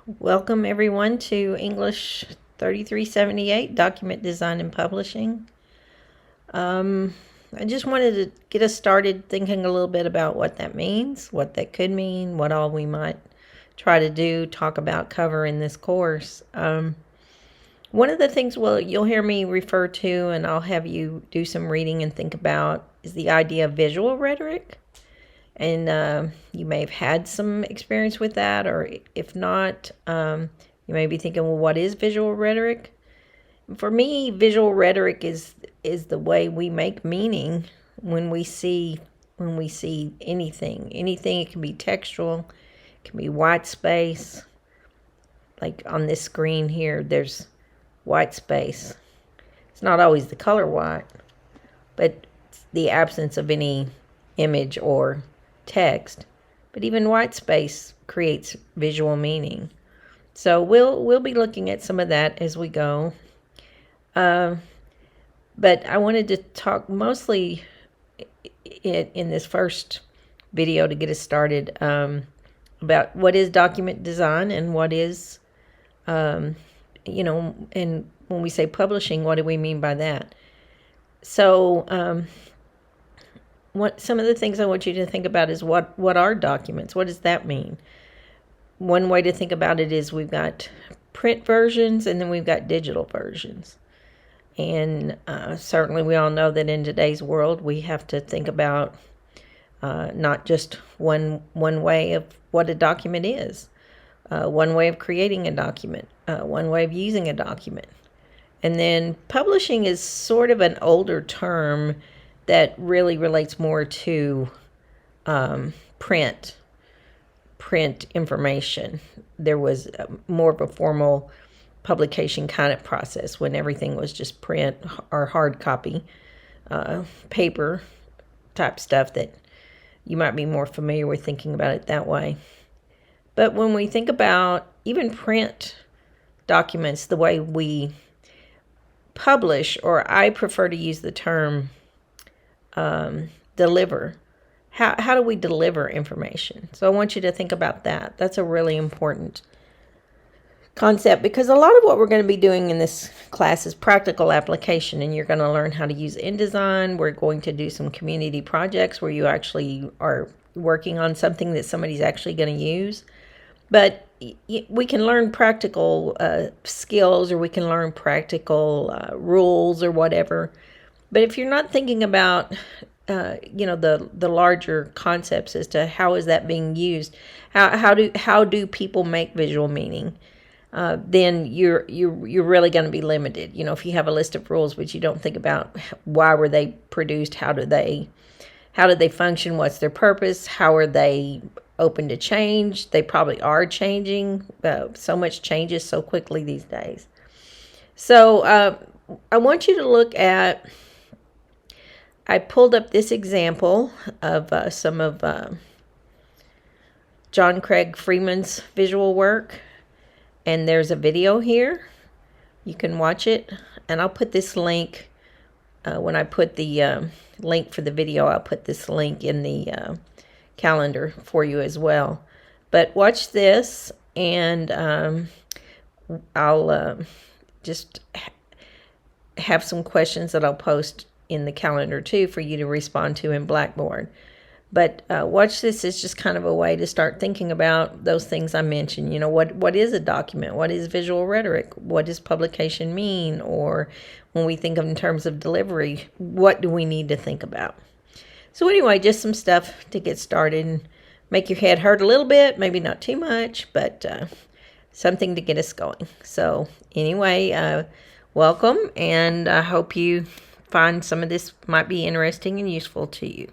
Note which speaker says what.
Speaker 1: Welcome everyone to English 3378, Document Design and Publishing. I just wanted to get us started thinking a little bit about what that means, what that could mean, what all we might try to do, talk about, cover in this course. One of the things you'll hear me refer to, and I'll have you do some reading and think about, is the idea of visual rhetoric. And you may have had some experience with that, or if not, you may be thinking, well, what is visual rhetoric? For me, visual rhetoric is the way we make meaning when we see anything. It can be textual, it can be white space. Like on this screen here, there's white space. It's not always the color white, but it's the absence of any image or text. But even white space creates visual meaning. So we'll be looking at some of that as we go. But I wanted to talk mostly in this first video to get us started about what is document design and what is, and when we say publishing, what do we mean by that? So some of the things I want you to think about is what are documents? What does that mean? One way to think about it is we've got print versions and then we've got digital versions. And certainly we all know that in today's world we have to think about not just one way of what a document is, one way of creating a document, one way of using a document. And then publishing is sort of an older term that really relates more to print information. There was more of a formal publication kind of process when everything was just print or hard copy, paper type stuff that you might be more familiar with thinking about it that way. But when we think about even print documents, the way we publish, or I prefer to use the term deliver. How do we deliver information? So I want you to think about that. That's a really important concept, because a lot of what we're going to be doing in this class is practical application, and you're going to learn how to use InDesign. We're going to do some community projects where you actually are working on something that somebody's actually going to use. But we can learn practical skills, or we can learn practical rules or whatever. But if you're not thinking about the larger concepts as to how is that being used, how do people make visual meaning, then you're really going to be limited. If you have a list of rules but you don't think about why were they produced, how did they function, what's their purpose, how are they open to change? They probably are changing. So much changes so quickly these days. So I want you to look at, I pulled up this example of some of John Craig Freeman's visual work. And there's a video here. You can watch it. And I'll put this link, when I put the link for the video, I'll put this link in the calendar for you as well. But watch this, and I'll just have some questions that I'll post in the calendar too for you to respond to in Blackboard. But watch this as just kind of a way to start thinking about those things I mentioned. What is a document? What is visual rhetoric? What does publication mean? Or when we think of in terms of delivery, what do we need to think about? So anyway, just some stuff to get started and make your head hurt a little bit, maybe not too much, but something to get us going. So anyway, welcome, and I hope you find some of this might be interesting and useful to you.